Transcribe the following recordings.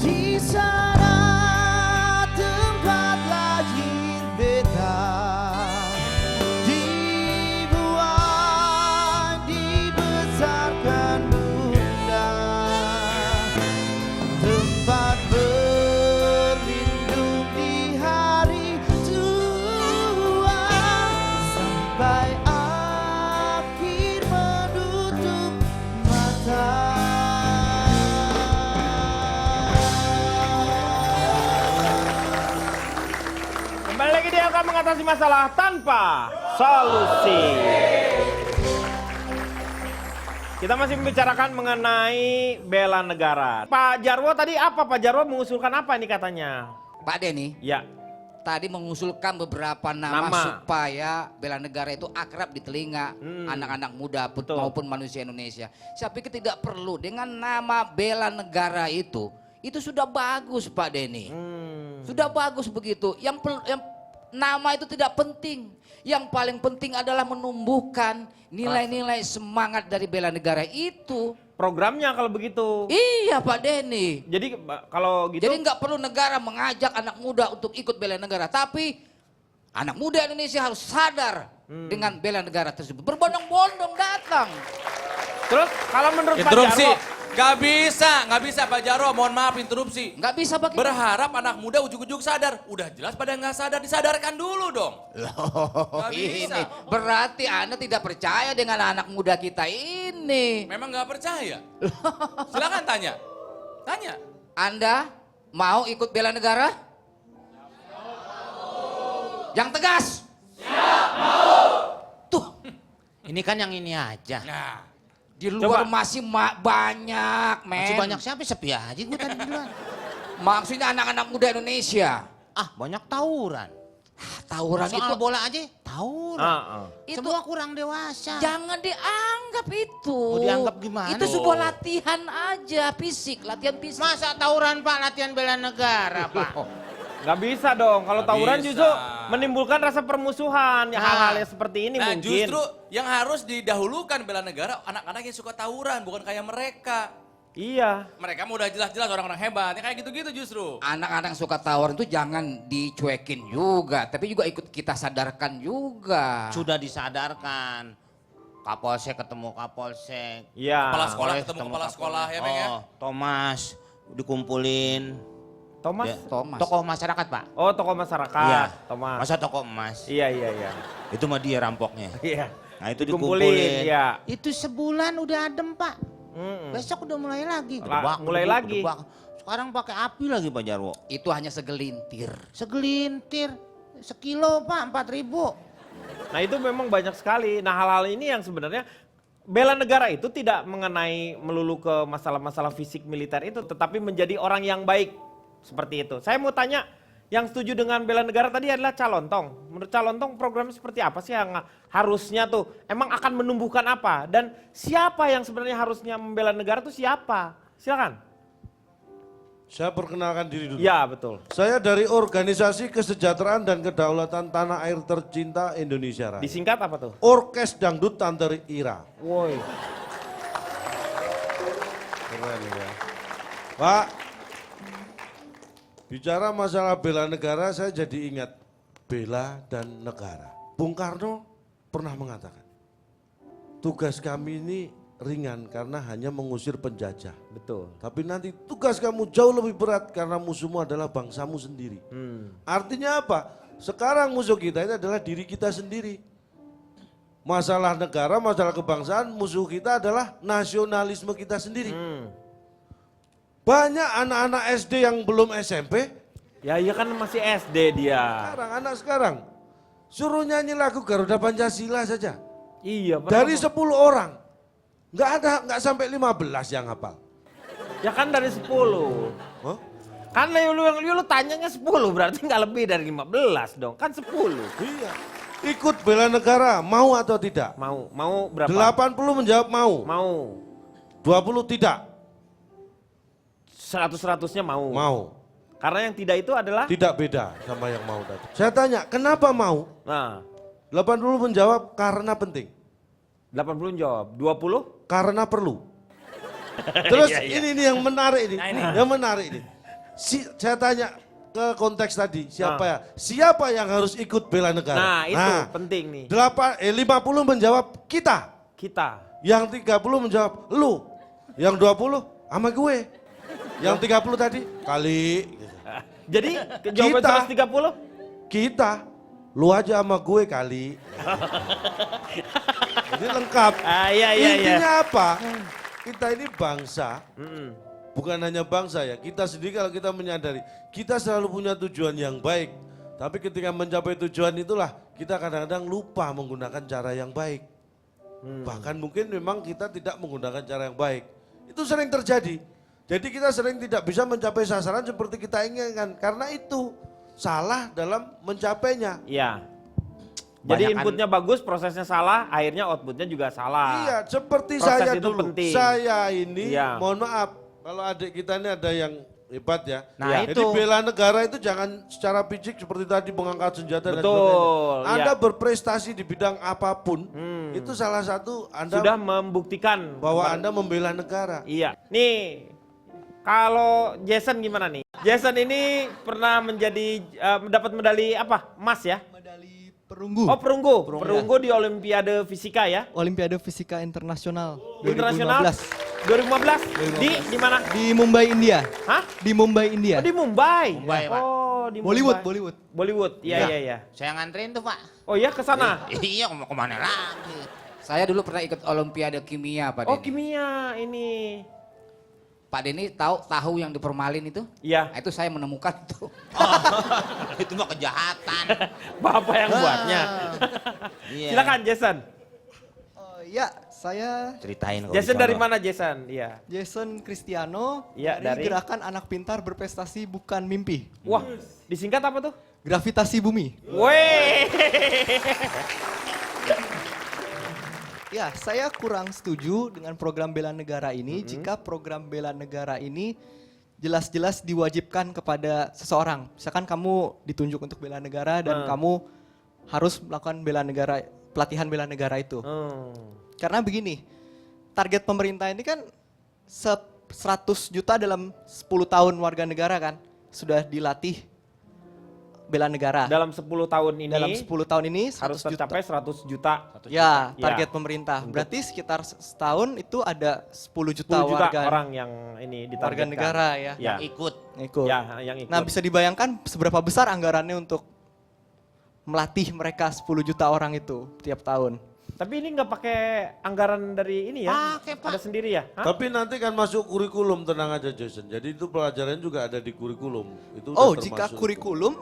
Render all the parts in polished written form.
Di sana tempat lain beta, dibuang, dibesarkan bunda, tempat berlindung di hari tua, sampai akhir menutup mata. Kembali lagi dia akan mengatasi masalah tanpa solusi. Kita masih membicarakan mengenai bela negara. Pak Jarwo tadi apa? Pak Jarwo mengusulkan apa ini katanya? Pak Denny, Ya, tadi mengusulkan beberapa nama, Nama. supaya bela negara itu akrab di telinga anak-anak muda Betul. maupun manusia Indonesia. Saya pikir tidak perlu dengan nama bela negara itu sudah bagus Pak Denny. Sudah bagus begitu. Yang nama itu tidak penting. Yang paling penting adalah menumbuhkan nilai-nilai semangat dari bela negara itu. programnya kalau begitu. Iya Pak Denny. Jadi kalau gitu, Jadi nggak perlu negara mengajak anak muda untuk ikut bela negara, tapi anak muda Indonesia harus sadar dengan bela negara tersebut. Berbondong-bondong datang. terus kalau menurut Pak Interupsi. Jarwo, Gak bisa Pak Jarwo, mohon maaf interupsi. Nggak bisa bagaimana? Berharap anak muda ujuk-ujuk sadar. Udah jelas pada nggak sadar, disadarkan dulu dong. Nggak bisa. Ini berarti Anda tidak percaya dengan anak muda kita ini. Memang nggak percaya? Silakan tanya. Tanya. Anda mau ikut bela negara? Yang tegas. Tuh, Ini kan yang ini aja. Nah, di luar Coba. masih banyak, men. Masih banyak siapa? Sepi aja gue tadi duluan. Maksudnya anak-anak muda Indonesia. Ah, banyak tawuran. Tawuran Soal itu bola aja tawuran. Itu Semua kurang dewasa. jangan dianggap itu. Mau dianggap gimana? Itu sebuah latihan aja, fisik, latihan fisik. Masa tawuran Pak, latihan bela negara Pak? nggak bisa dong. Kalau Nggak tawuran bisa. justru menimbulkan rasa permusuhan. Ya, Nah. hal-hal yang seperti ini nah mungkin. justru yang harus didahulukan bela negara anak-anak yang suka tawuran, bukan kayak mereka. Iya. Mereka mah udah jelas-jelas orang-orang hebat, ya kayak gitu-gitu justru. Anak-anak yang suka tawuran itu jangan dicuekin juga, tapi juga ikut kita sadarkan juga. Sudah disadarkan. Kapolsek ketemu Kapolsek. Iya. Kepala sekolah Polres ketemu kepala sekolah ya Bang ya. Oh, Thomas dikumpulin. Thomas? Ya, Thomas. Tokoh masyarakat Pak. Oh, tokoh masyarakat. Iya. Thomas. Masa tokoh emas. Iya, iya, iya. Itu mah dia rampoknya. Iya. Nah itu Dikumpulin, dikumpulin. iya. Itu sebulan udah adem Pak. Mm-mm. Besok udah mulai lagi. Mulai lagi. Sekarang pakai api lagi Pak Jarwo. Itu hanya segelintir. Segelintir. Sekilo Pak 4.000. Nah itu memang banyak sekali. Nah hal-hal ini yang sebenarnya bela negara itu tidak mengenai melulu ke masalah-masalah fisik militer itu, tetapi menjadi orang yang baik seperti itu. Saya mau tanya, yang setuju dengan bela negara tadi adalah Calontong. Menurut Calontong programnya seperti apa sih yang harusnya tuh emang akan menumbuhkan apa? Dan siapa yang sebenarnya harusnya membela negara itu siapa? Silakan. Saya perkenalkan diri dulu. Ya betul. Saya dari Organisasi Kesejahteraan dan Kedaulatan Tanah Air Tercinta Indonesia Raya. Disingkat apa tuh? Orkes Dangdut Tantri Ira. Woi. Keren ya. Pak, bicara masalah bela negara saya jadi ingat bela dan negara. Bung Karno pernah mengatakan, tugas kami ini ringan karena hanya mengusir penjajah. Betul. Tapi nanti tugas kamu jauh lebih berat karena musuhmu adalah bangsamu sendiri. Artinya apa? Sekarang musuh kita ini adalah diri kita sendiri. Masalah negara, masalah kebangsaan, musuh kita adalah nasionalisme kita sendiri. Banyak anak-anak SD yang belum SMP, Ya iya kan masih SD dia. anak sekarang suruh nyanyi lagu Garuda Pancasila saja. Iya. Dari padahal- 10 orang, nggak sampai 15 yang hafal. Ya kan dari 10. Hah? Kan lu tanyanya 10 berarti nggak lebih dari 15 dong. Kan 10. Iya. Ikut bela negara, mau atau tidak? Mau berapa? 80 menjawab mau, Mau. 20 tidak, 100-100-nya mau. mau. Karena yang tidak itu adalah Tidak beda sama yang mau tadi. Saya tanya, kenapa mau? nah, 80 menjawab karena penting, 80 jawab, 20 karena perlu. Terus Iya, iya. ini yang menarik ini, Nah, ini. yang menarik ini. Saya tanya ke konteks tadi, siapa yang harus ikut bela negara? Nah, itu penting nih. 50 menjawab kita. Kita. Yang 30 menjawab lu. Yang 20 sama gue. Yang 30 tadi kali. Jadi jawaban Kita. 130? Kita. Lu aja sama gue kali. Jadi lengkap. Iya. Intinya apa? Kita ini bangsa. Bukan hanya bangsa ya. Kita sendiri kalau kita menyadari. Kita selalu punya tujuan yang baik. Tapi ketika mencapai tujuan itulah. Kita kadang-kadang lupa menggunakan cara yang baik. Bahkan mungkin memang kita tidak menggunakan cara yang baik. Itu sering terjadi. Jadi kita sering tidak bisa mencapai sasaran seperti kita inginkan. Karena itu salah dalam mencapainya. Iya. Jadi Banyakan- inputnya bagus, prosesnya salah, akhirnya outputnya juga salah. Iya, seperti Proses saya itu dulu. penting. Saya ini, Iya. mohon maaf, kalau adik kita ini ada yang hebat ya. Nah, Jadi itu. bela negara itu jangan secara fisik seperti tadi mengangkat senjata dan Betul, sebagainya. Anda iya. berprestasi di bidang apapun, itu salah satu Anda Sudah membuktikan bahwa Anda membela negara. Iya. Nih, kalau Jason gimana nih? Jason ini pernah mendapat medali apa? Emas ya? Medali perunggu. Oh, perunggu. Perunggu di Olimpiade Fisika ya? Olimpiade Fisika Internasional 2015. Internasional 2015. Di mana? Di Mumbai, India. Hah? Di Mumbai, India. Oh, di Mumbai. Mumbai, Pak. Oh, di Bollywood, Mumbai. Bollywood. Bollywood. Iya. Saya nganterin tuh Pak. Oh iya ke sana. Iya, mau kemana lagi? Saya dulu pernah ikut Olimpiade Kimia Pak Oh, Denny. kimia ini. Pak Denny tahu yang dipermalin itu? Iya. Nah, itu saya menemukan tuh. Itu mah kejahatan. Bapak yang buatnya. Iya. Silakan Jason. Ya, saya Ceritain kalau Jason di dari sono. mana Jason? Iya. Jason Cristiano Iya, dari- Gerakan Anak Pintar Berprestasi Bukan Mimpi. Wah, disingkat apa tuh? Gravitasi Bumi. Weh. Ya, saya kurang setuju dengan program bela negara ini jika program bela negara ini jelas-jelas diwajibkan kepada seseorang. Misalkan kamu ditunjuk untuk bela negara dan kamu harus melakukan pelatihan bela negara itu. Karena begini, target pemerintah ini kan 100 juta dalam 10 tahun warga negara kan sudah dilatih bela negara. Dalam 10 tahun ini Dalam 10 tahun ini 100 harus juta. tercapai 100 juta. Ya, Ya. target pemerintah. Berarti sekitar setahun itu ada 10 juta, 10 juta warga orang yang ini ditargetkan. warga negara ya. Ya. Ikut. Ikut. Ya, yang ikut. Nah, bisa dibayangkan seberapa besar anggarannya untuk melatih mereka 10 juta orang itu tiap tahun. Tapi ini nggak pakai anggaran dari ini ya? Pakai, Pak. Ada sendiri ya? Hah? Tapi nanti kan masuk kurikulum, tenang aja Jason. Jadi itu pelajaran juga ada di kurikulum. Itu Oh, udah jika termasuk. kurikulum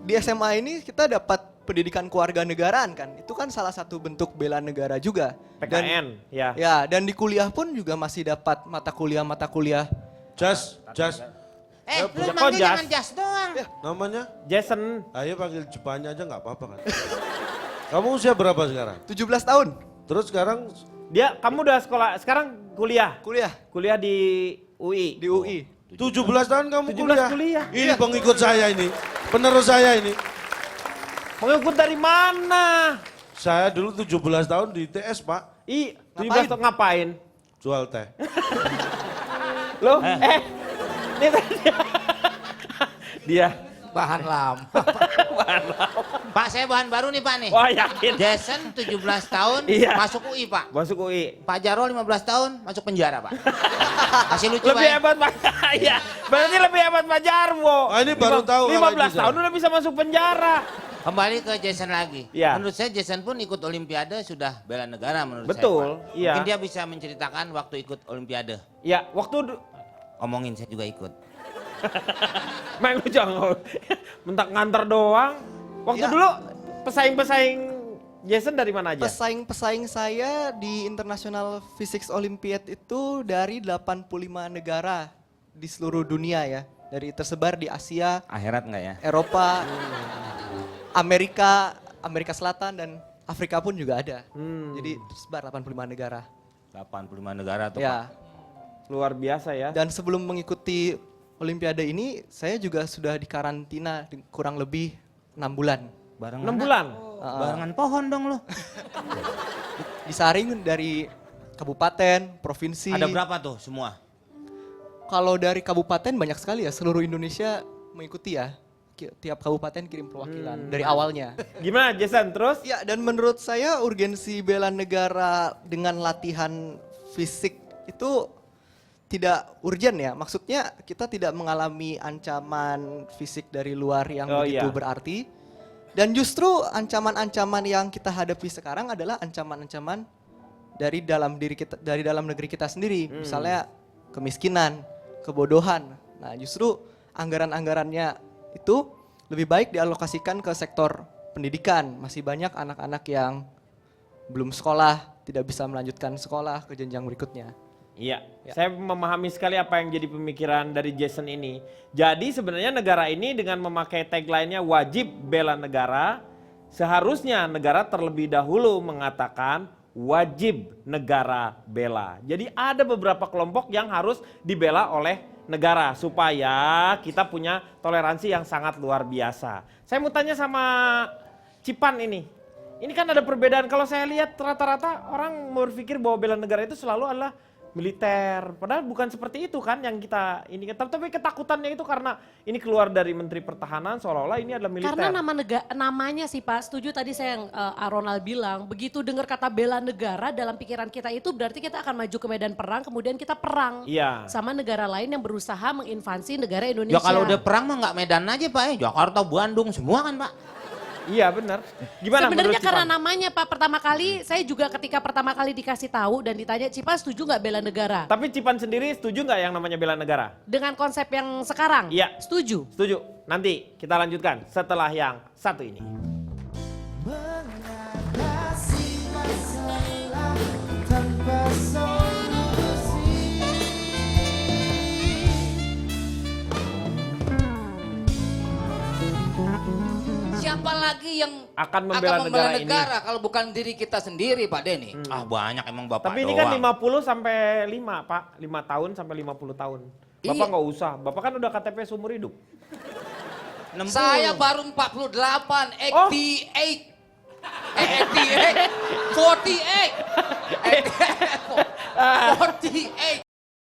di SMA ini kita dapat pendidikan kewarganegaraan kan. Itu kan salah satu bentuk bela negara juga. PKN, ya. Ya, dan di kuliah pun juga masih dapat mata kuliah. Jas. Lu punya manggil kojas. jangan jas doang. Namanya? Jason, Ayo panggil Jepangnya aja nggak apa-apa kan. Kamu usia berapa sekarang? 17 tahun Terus sekarang kamu udah sekolah, sekarang kuliah? kuliah Kuliah di UI? di UI. 17 tahun kamu 17 kuliah. Ini pengikut saya ini. Penerus saya ini. Pengikut dari mana? Saya dulu 17 tahun di ITS, Pak. 17 tahun ngapain? Jual teh. Loh, ini tadi. Dia. Bahan lama. Pak, saya bahan baru nih Pak nih. Wah, yakin. Jason 17 tahun Iya. masuk UI Pak. Masuk UI. Pak Jarwo 15 tahun masuk penjara Pak. Masih lucu Pak. Lebih ya? hebat Pak. Iya. Berarti lebih hebat Pak Jarwo. Ah, ini baru tahu kalau 15 itu, tahun udah bisa masuk penjara. Kembali ke Jason lagi. Iya. Menurut saya Jason pun ikut Olimpiade sudah bela negara menurut Betul, saya Pak. iya. Mungkin dia bisa menceritakan waktu ikut Olimpiade. Ya, waktu Omongin saya juga ikut. main lu jangan mentak nganter doang. Waktu Ya. dulu pesaing-pesaing Jason dari mana aja? Pesaing-pesaing saya di International Physics Olympiad itu dari 85 negara di seluruh dunia ya. Dari tersebar di Asia, Akhirat enggak ya? Eropa, Amerika Selatan dan Afrika pun juga ada. Jadi tersebar 85 negara. 85 negara tuh Pak. Ya. Luar biasa ya. Dan sebelum mengikuti Olimpiade ini, saya juga sudah dikarantina kurang lebih 6 bulan. 6 bulan. Barengan pohon dong lo. Disaring dari kabupaten, provinsi. Ada berapa tuh semua? Kalau dari kabupaten banyak sekali ya, seluruh Indonesia mengikuti ya. Tiap kabupaten kirim perwakilan dari awalnya. Gimana Jason terus? Ya, dan menurut saya urgensi bela negara dengan latihan fisik itu tidak urgent ya. Maksudnya kita tidak mengalami ancaman fisik dari luar yang Oh, begitu iya. berarti. Dan justru ancaman-ancaman yang kita hadapi sekarang adalah ancaman-ancaman dari dalam diri kita, dari dalam negeri kita sendiri. Misalnya kemiskinan, kebodohan. Nah, justru anggaran-anggarannya itu lebih baik dialokasikan ke sektor pendidikan. Masih banyak anak-anak yang belum sekolah, tidak bisa melanjutkan sekolah ke jenjang berikutnya. Iya, saya memahami sekali apa yang jadi pemikiran dari Jason ini. Jadi sebenarnya negara ini dengan memakai tagline-nya wajib bela negara, seharusnya negara terlebih dahulu mengatakan wajib negara bela. Jadi ada beberapa kelompok yang harus dibela oleh negara supaya kita punya toleransi yang sangat luar biasa. Saya mau tanya sama Cipan ini. Ini kan ada perbedaan, kalau saya lihat rata-rata orang berpikir bahwa bela negara itu selalu adalah militer. Padahal bukan seperti itu kan yang kita ini. Tapi ketakutannya itu karena ini keluar dari Menteri Pertahanan seolah-olah ini adalah militer. Karena namanya sih Pak, setuju tadi saya yang Ronald bilang, begitu dengar kata bela negara dalam pikiran kita itu berarti kita akan maju ke medan perang, kemudian kita perang Iya. sama negara lain yang berusaha menginvasi negara Indonesia. Ya kalau udah perang mah nggak Medan aja Pak ya, Jakarta, Bandung semua kan Pak. Iya benar. Gimana Sebenarnya menurut karena Cipan? namanya Pak, pertama kali saya juga ketika pertama kali dikasih tahu dan ditanya, Cipan setuju nggak bela negara? Tapi Cipan sendiri setuju nggak yang namanya bela negara? Dengan konsep yang sekarang? Iya. Setuju. Setuju. Nanti kita lanjutkan setelah yang satu ini. Mengatasi masalah tanpa solusi. Siapa lagi yang Akan membela negara ini. kalau bukan diri kita sendiri Pak Denny? Ah banyak emang Bapak Tapi ini doang. kan 50 sampai 5 Pak. 5 tahun sampai 50 tahun. Bapak Iya. nggak usah. Bapak kan udah KTP seumur hidup. 60. Saya baru 48, Oh. 88. 88, 48. 48.